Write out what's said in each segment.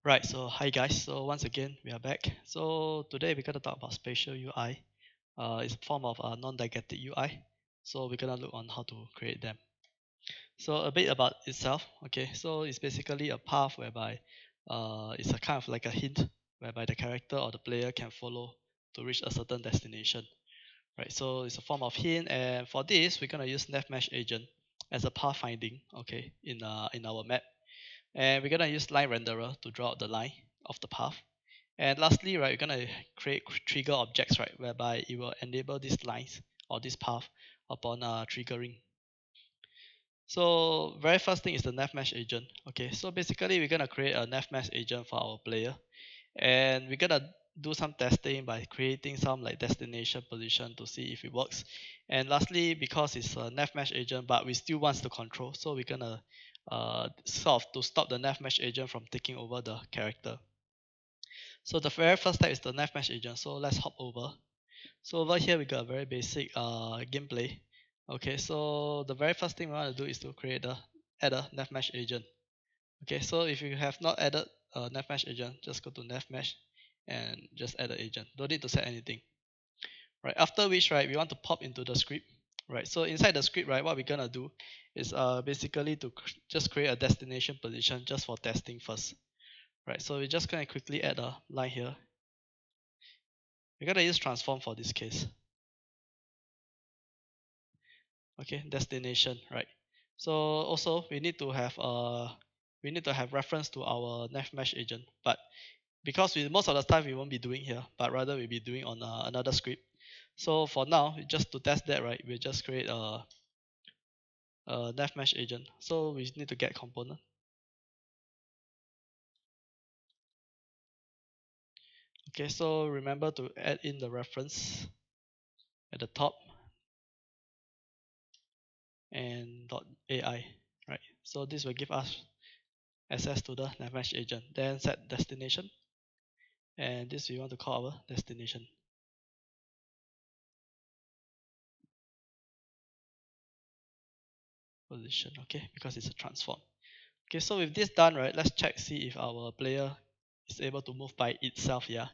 Right, so hi guys. So once again, we are back. So today we're gonna talk about spatial UI. It's a form of a non-didactic UI. So we're gonna look on how to create them. So a bit about itself. Okay, so it's basically a path whereby it's a kind of like a hint whereby the character or the player can follow to reach a certain destination. Right, so it's a form of hint, and for this we're gonna use NavMeshAgent as a path finding. Okay, in our map. And we're gonna use LineRenderer to draw out the line of the path. And lastly, right, we're gonna create trigger objects, right, whereby it will enable these lines or this path upon triggering. So very first thing is the NavMeshAgent. Okay, so basically we're gonna create a NavMeshAgent for our player, and we're gonna do some testing by creating some like destination position to see if it works. And lastly, because it's a NavMeshAgent, but we still wants to control, so we're gonna sort of to stop the NavMeshAgent from taking over the character. So the very first step is the NavMeshAgent. So let's hop over. So over here we got a very basic gameplay. Okay, so the very first thing we want to do is to add a NavMeshAgent. Okay, so if you have not added a NavMeshAgent, just go to NavMesh and just add an agent. Don't need to set anything. Right, after which, right, we want to pop into the script. Right, so inside the script, right, what we're gonna do is basically to just create a destination position just for testing first. Right, so we're just gonna quickly add a line here. We're gonna use transform for this case. Okay, destination, right. So also we need to have reference to our NavMeshAgent, but because most of the time we won't be doing here, but rather we'll be doing on another script. So for now, just to test that, right, we'll just create a NavMeshAgent. So we need to get component. Okay, so remember to add in the reference at the top and .ai, right? So this will give us access to the NavMeshAgent. Then set destination, and this we want to call our destination position. Okay, because it's a transform. Okay, so with this done, right, let's check see if our player is able to move by itself. Yeah.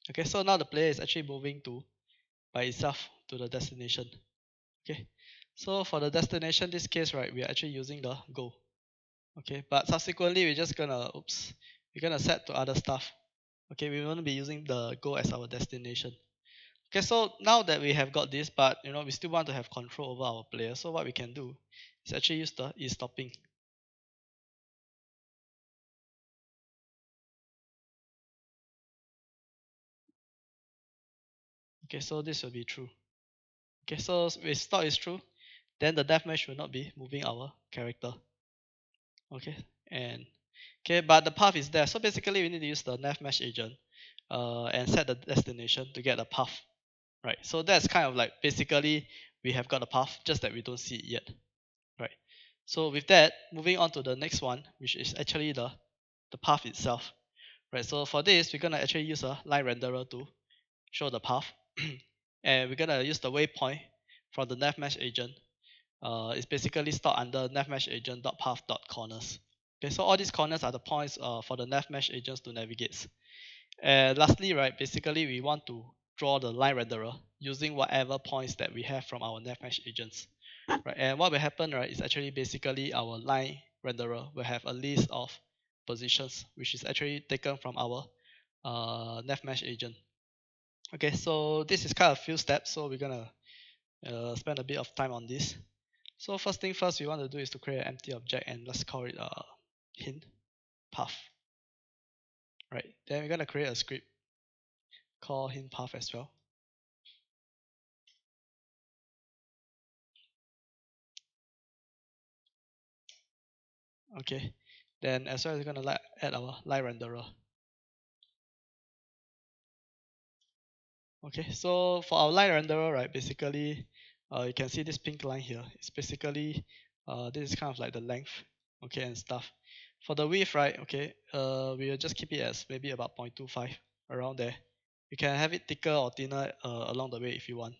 Okay, so now the player is actually moving to by itself to the destination. Okay, so for the destination, this case, right, we are actually using the goal. Okay, but subsequently we're just gonna we're gonna set to other stuff. Okay, we won't be using the goal as our destination. Okay, so now that we have got this, but we still want to have control over our player. So what we can do is actually use the is stopping. Okay, so this will be true. Okay, so if stop is true, then the death mesh will not be moving our character. Okay, and okay, but the path is there. So basically, we need to use the NavMeshAgent and set the destination to get a path. Right. So that's kind of like basically we have got a path, just that we don't see it yet. Right. So with that, moving on to the next one, which is actually the path itself. Right. So for this, we're gonna actually use a LineRenderer to show the path, and we're gonna use the waypoint from the NavMeshAgent. It's basically stored under NavMeshAgent.path.corners. Okay, so all these corners are the points for the NavMeshAgents to navigate. And lastly, right, basically we want to draw the LineRenderer using whatever points that we have from our NavMeshAgents. Right, and what will happen, right, is actually basically our LineRenderer will have a list of positions, which is actually taken from our NavMeshAgent. Okay, so this is kind of a few steps, so we're gonna spend a bit of time on this. So first thing first, we want to do is to create an empty object, and let's call it hint path. Right, then we're gonna create a script called hint path as well. Okay, then as well as we're gonna add our LineRenderer. Okay, so for our LineRenderer, right, basically you can see this pink line here. It's basically this is kind of like the length, okay, and stuff. For the width, right, okay, we'll just keep it as maybe about 0.25 around there. You can have it thicker or thinner along the way if you want.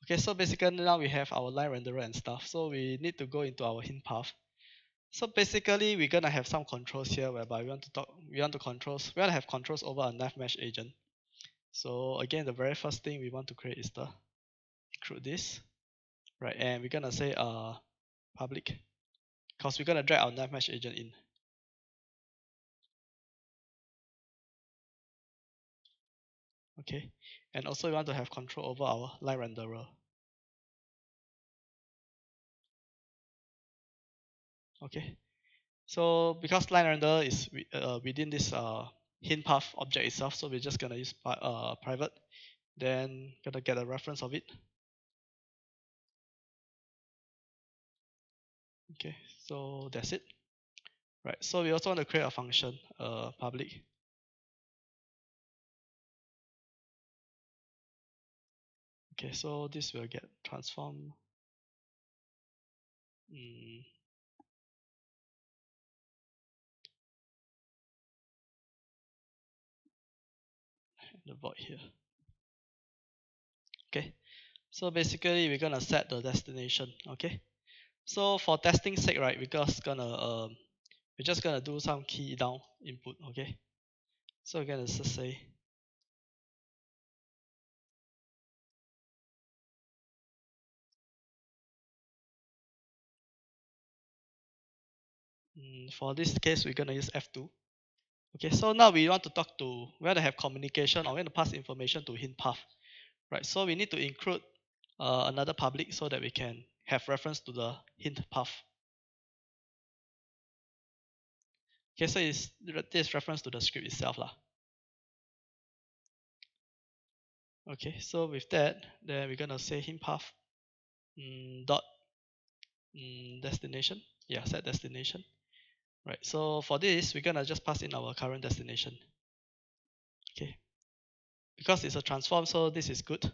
Okay, so basically now we have our LineRenderer and stuff. So we need to go into our hint path So basically, we're gonna have some controls here whereby we want to have controls over a NavMeshAgent. So again, the very first thing we want to create is the include this, right? And we're gonna say public, because we're gonna drag our NavMeshAgent in. Okay, and also we want to have control over our LineRenderer. Okay, so because LineRenderer is within this hint path object itself, so we're just gonna use private. Then gonna get a reference of it. Okay, so that's it. Right, so we also want to create a function, public. Okay, so this will get transform. The void here. Okay, so basically we're gonna set the destination. Okay, so for testing sake, right, we're just gonna do some key down input. Okay, so we're gonna just say for this case we're gonna use F2. Okay, so now we want to have communication, or we want to pass information to hint path, right? So we need to include another public so that we can have reference to the hint path. Okay, so this reference to the script itself lah. Okay, so with that, then we're gonna say hint path dot destination. Yeah, set destination. Right. So for this, we're gonna just pass in our current destination. Okay. Because it's a transform, so this is good.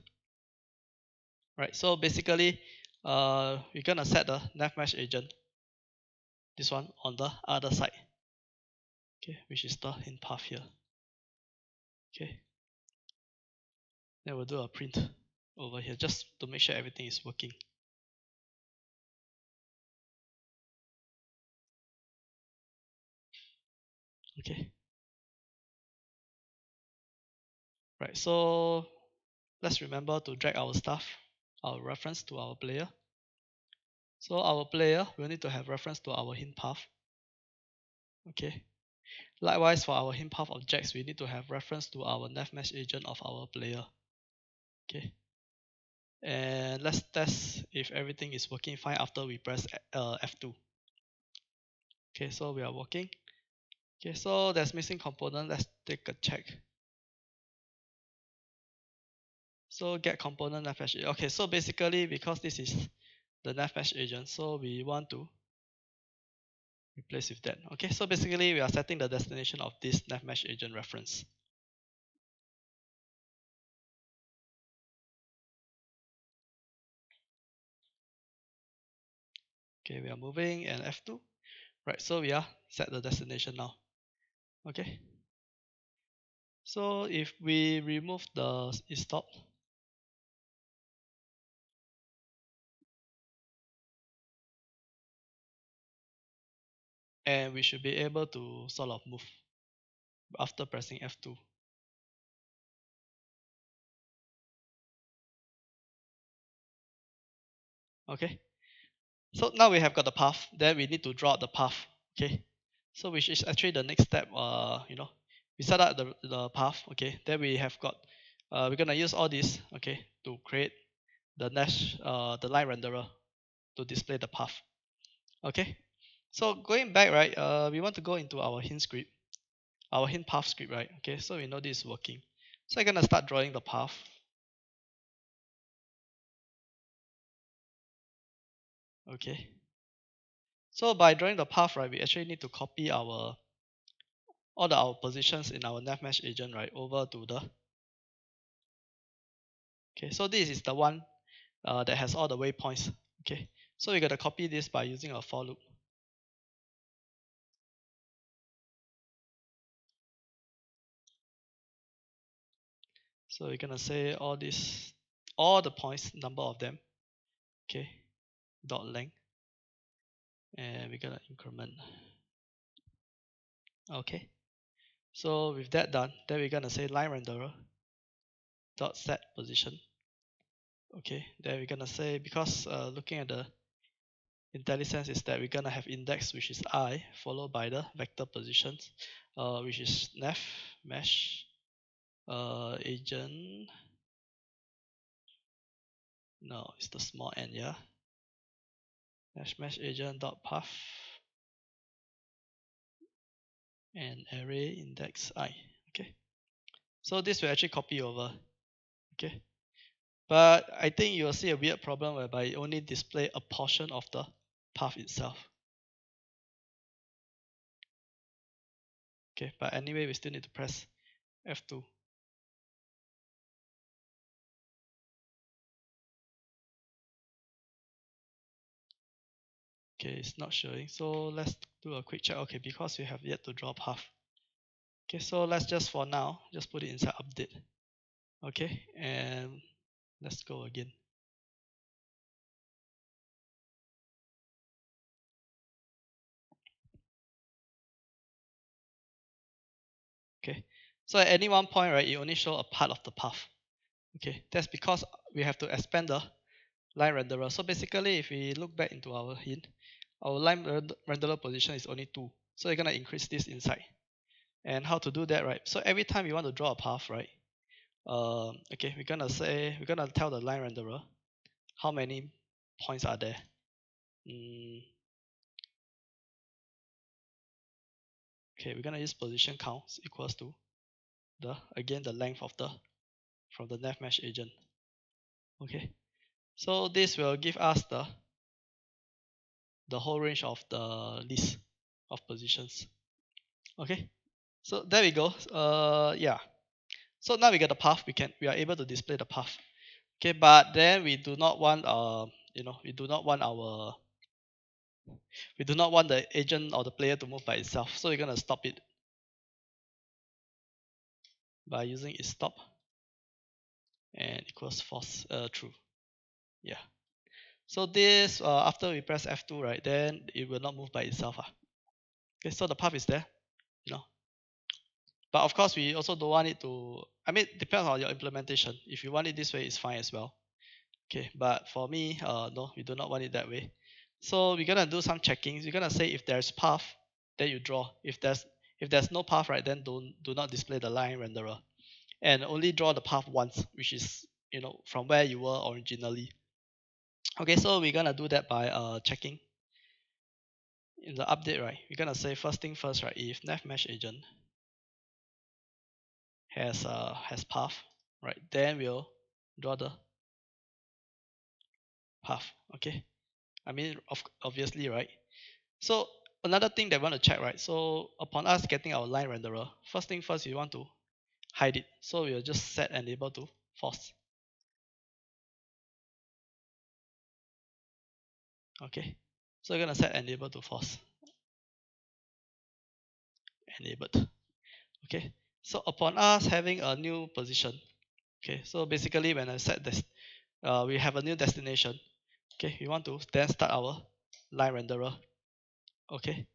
Right. So basically, we're gonna set the NavMeshAgent, this one on the other side. Okay, which is the hint path here. Okay. Then we'll do a print over here just to make sure everything is working. Okay. Right. So let's remember to drag our stuff, our reference to our player. So our player will need to have reference to our hint path. Okay. Likewise, for our hint path objects, we need to have reference to our NavMeshAgent of our player. Okay. And let's test if everything is working fine after we press F2. Okay, so we are working. Okay, so there's missing component. Let's take a check. So get component NavMeshAgent. Okay, so basically because this is the NavMeshAgent, so we want to replace with that. Okay, so basically we are setting the destination of this NavMeshAgent reference. Okay, we are moving and F2. Right, so we are set the destination now. Okay. So if we remove the stop, and we should be able to sort of move after pressing F2. Okay. So now we have got the path. Then we need to draw the path. Okay. So which is actually the next step. We set up the path. Okay. Then we have got. We're gonna use all this. Okay, to create the LineRenderer to display the path. Okay. So going back, right? We want to go into our hint script, our hint path script, right? Okay. So we know this is working. So I'm gonna start drawing the path. Okay. So by drawing the path, right, we actually need to copy our positions in our NavMeshAgent, right, over to the. Okay, so this is the one that has all the waypoints. Okay, so we got to copy this by using a for loop. So we're gonna say all the points, number of them. Okay, dot length, and we're gonna increment. Okay, so with that done, then we're gonna say LineRenderer dot set position. Okay, then we're gonna say, because looking at the IntelliSense is that we're gonna have index, which is I, followed by the vector positions, which is nav mesh agent. No, it's the small n, yeah. Mesh agent dot path and array index I. Okay, so this will actually copy over. Okay, but I think you'll see a weird problem whereby it only display a portion of the path itself. Okay, but anyway, we still need to press F2. Okay, it's not showing. So let's do a quick check. Okay, because we have yet to draw path. Okay, so let's just for now, just put it inside update. Okay, and let's go again. Okay, so at any one point, right, it only show a part of the path. Okay, that's because we have to expand the line renderer. So basically, if we look back into our hint, our line renderer position is only 2. So you're gonna increase this inside. And how to do that, right? So every time you want to draw a path, right? Okay, we're gonna tell the line renderer how many points are there. Okay, we're gonna use position count equals to the length of the from the NavMeshAgent. Okay, so this will give us the whole range of the list of positions. Okay, so there we go. Yeah. So now we get the path. We are able to display the path. Okay, but then we do not want we do not want the agent or the player to move by itself. So we're gonna stop it by using is stop and equals false true. Yeah. So this after we press F2, right, then it will not move by itself. Okay, so the path is there, you know. But of course, we also don't want it to. I mean, depends on your implementation. If you want it this way, it's fine as well. Okay, but for me, no, we do not want it that way. So we're gonna do some checkings. We're gonna say if there's path, then you draw. If there's no path, right, then do not display the line renderer, and only draw the path once, which is from where you were originally. Okay, so we're gonna do that by checking in the update, right? We're gonna say first thing first, right? If NavMeshAgent has path, right? Then we'll draw the path. Okay. I mean, obviously, right? So another thing that we want to check, right? So upon us getting our line renderer, first thing first, you want to hide it. So we'll just set enable to false. Okay. So we're gonna set enable to false. Enabled. Okay. So upon us having a new position, okay. So basically, when I set this, we have a new destination. Okay. We want to then start our line renderer. Okay.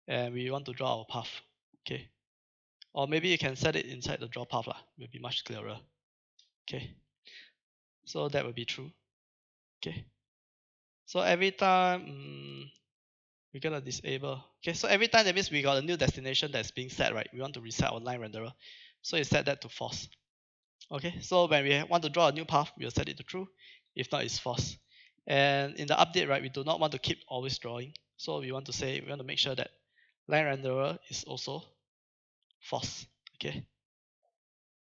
And we want to draw our path. Okay. Or maybe you can set it inside the draw path lah. Will be much clearer. Okay. So that will be true. Okay. So every time we're gonna disable. Okay, so every time that means we got a new destination that's being set, right? We want to reset our line renderer. So you set that to false. Okay, so when we want to draw a new path, we'll set it to true. If not, it's false. And in the update, right, we do not want to keep always drawing. So we want to make sure that line renderer is also false. Okay.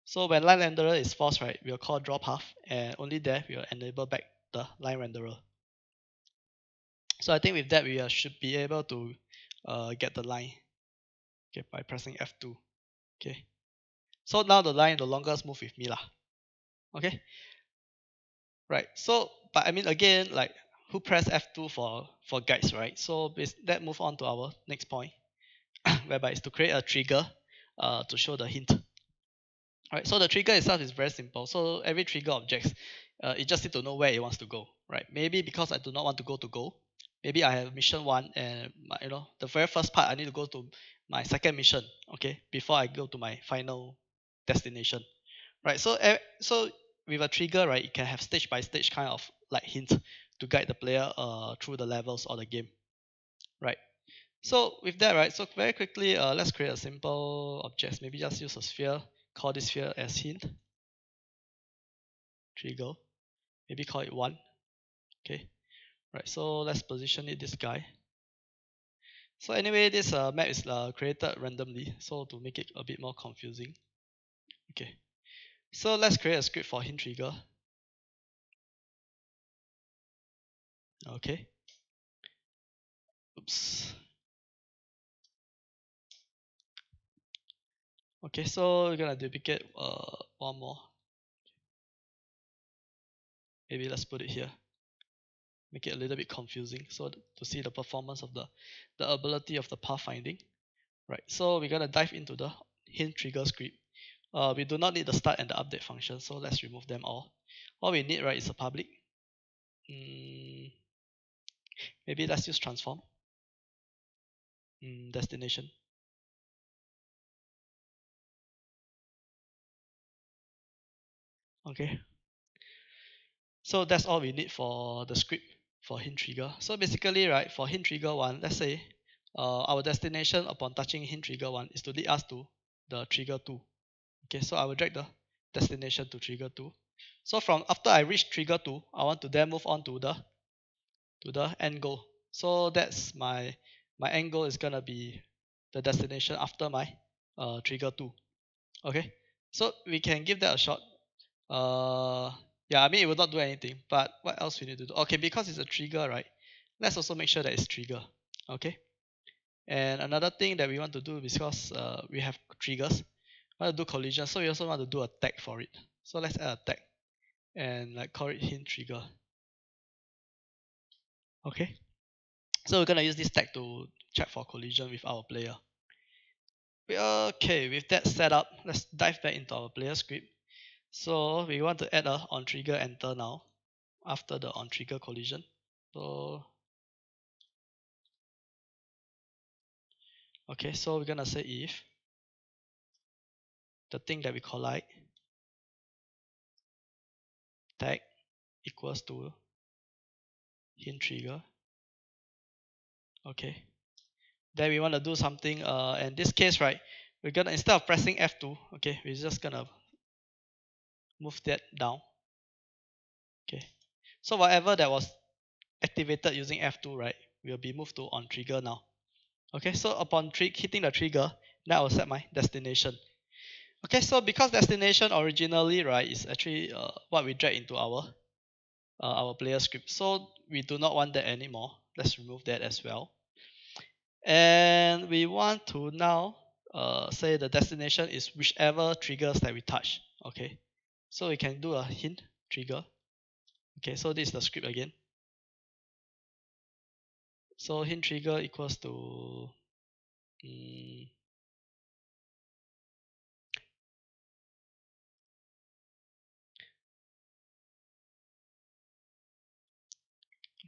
So when line renderer is false, right, we'll call draw path, and only there we'll enable back the line renderer. So I think with that we should be able to get the line, okay, by pressing F2. Okay. So now the line no longer move with me lah. Okay. Right. So but I mean again, like who press F2 for guides, right? So that move on to our next point, whereby it's to create a trigger to show the hint. Alright, so the trigger itself is very simple. So every trigger objects, it just need to know where it wants to go, right? Maybe because I do not want to go, maybe I have mission 1 and the very first part I need to go to my second mission, okay, before I go to my final destination, right? So with a trigger, right, you can have stage by stage kind of like hint to guide the player through the levels or the game, right? So with that, right, so very quickly, let's create a simple object. Maybe just use a sphere, call this sphere as hint, trigger, maybe call it 1, okay, right? So let's position it this guy. So anyway, this map is created randomly, so to make it a bit more confusing, okay. So let's create a script for hint trigger, okay. Oops. Okay, so we're gonna duplicate one more. Maybe let's put it here. Make it a little bit confusing, so to see the performance of the ability of the pathfinding. Right, so we're gonna dive into the hint trigger script. We do not need the start and the update function, so let's remove them all. All we need, right, is a public. Maybe let's use transform. Destination. Okay. So that's all we need for the script for hint trigger. So basically, right, for hint trigger 1, let's say our destination upon touching hint trigger 1 is to lead us to the trigger 2. Okay, so I will drag the destination to trigger 2. So from after I reach trigger 2, I want to then move on to the end goal. So that's my end goal is gonna be the destination after my trigger 2. Okay, so we can give that a shot. Yeah, I mean it will not do anything, but what else we need to do? Okay, because it's a trigger, right? Let's also make sure that it's trigger. Okay, and another thing that we want to do, because we have triggers, we want to do collision, so we also want to do a tag for it. So let's add a tag and like call it hint trigger. Okay, so we're gonna use this tag to check for collision with our player. Okay, with that set up, let's dive back into our player script. So we want to add a on trigger enter now after the on trigger collision. So okay, so we're gonna say if the thing that we collide tag equals to hint trigger. Okay, then we want to do something in this case, right, we're gonna, instead of pressing F2, okay, we're just gonna move that down. Okay, so whatever that was activated using F2, right, will be moved to on trigger now. Okay, so upon hitting the trigger, now I will set my destination. Okay, so because destination originally, right, is actually what we drag into our player script, so we do not want that anymore. Let's remove that as well. And we want to now say the destination is whichever triggers that we touch. Okay, so we can do a hint trigger. Okay, so this is the script again. So hint trigger equals to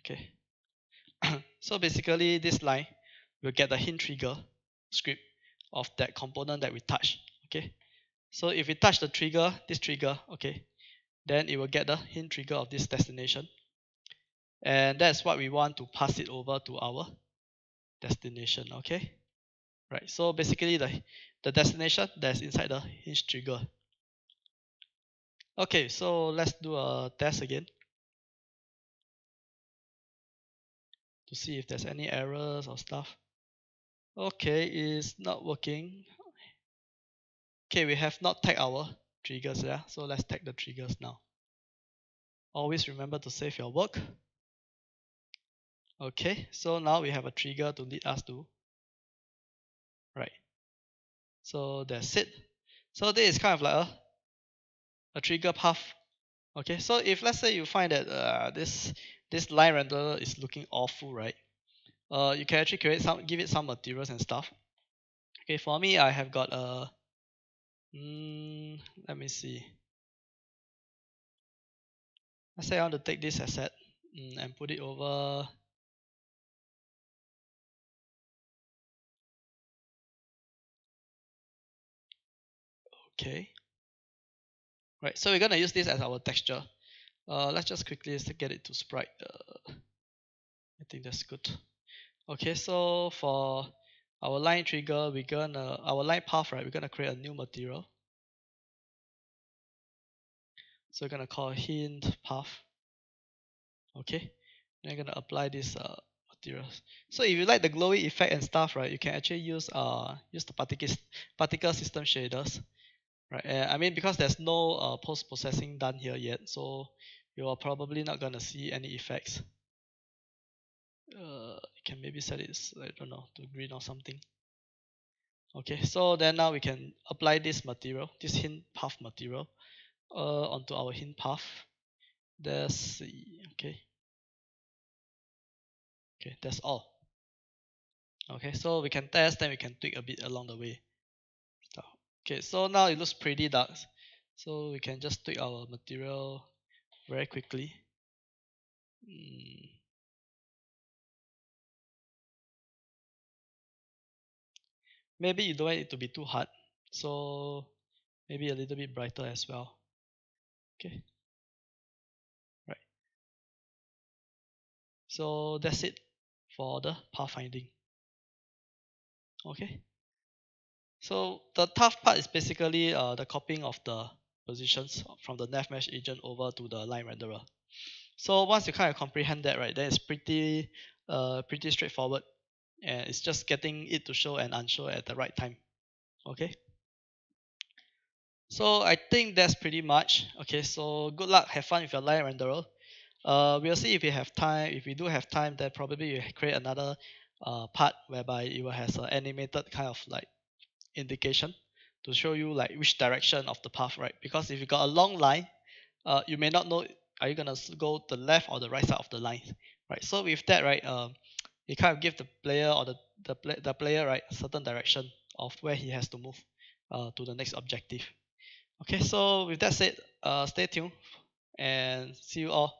okay. So basically this line will get the hint trigger script of that component that we touch. Okay, so if we touch the trigger, this trigger, okay, then it will get the hint trigger of this destination, and that's what we want to pass it over to our destination. Okay, right, so basically the destination that's inside the hint trigger. Okay, so let's do a test again to see if there's any errors or stuff. Okay, it's not working. Okay, we have not tagged our triggers, yeah, so let's tag the triggers now. Always remember to save your work. Okay, so now we have a trigger to lead us to, right, so that's it. So this is kind of like a trigger path. Okay, so if let's say you find that this line renderer is looking awful, right, you can actually give it some materials and stuff. Okay, for me I have got a let me see, let's say I want to take this asset and put it over Okay. Right, so we're gonna use this as our texture. Let's just quickly get it to sprite. I think that's good. Okay, so for our line trigger, our line path, right? We're gonna create a new material. So we're gonna call hint path. Okay, and I'm gonna apply this materials. So if you like the glowy effect and stuff, right, you can actually use the particle system shaders, right? I mean, because there's no post processing done here yet, so you are probably not gonna see any effects. You can maybe set it, I don't know, to green or something. Okay, so then now we can apply this material, this hint path material, onto our hint path. That's okay. Okay, that's all. Okay, so we can test, then we can tweak a bit along the way. Okay, so now it looks pretty dark. So we can just tweak our material very quickly. Maybe you don't want it to be too hard. So maybe a little bit brighter as well. Okay. Right. So that's it for the pathfinding. Okay. So the tough part is basically the copying of the positions from the NavMeshAgent over to the LineRenderer. So once you kind of comprehend that, right, then it's pretty straightforward, and it's just getting it to show and unshow at the right time. Okay. So I think that's pretty much. Okay, so good luck, have fun with your LineRenderer. We'll see if we have time. If we do have time, then probably we create another part whereby it will has an animated kind of like indication to show you like which direction of the path, right? Because if you got a long line, you may not know are you gonna go the left or the right side of the line, right? So with that, right, you kind of give the player or the player, right, a certain direction of where he has to move to the next objective. Okay, so with that said, stay tuned and see you all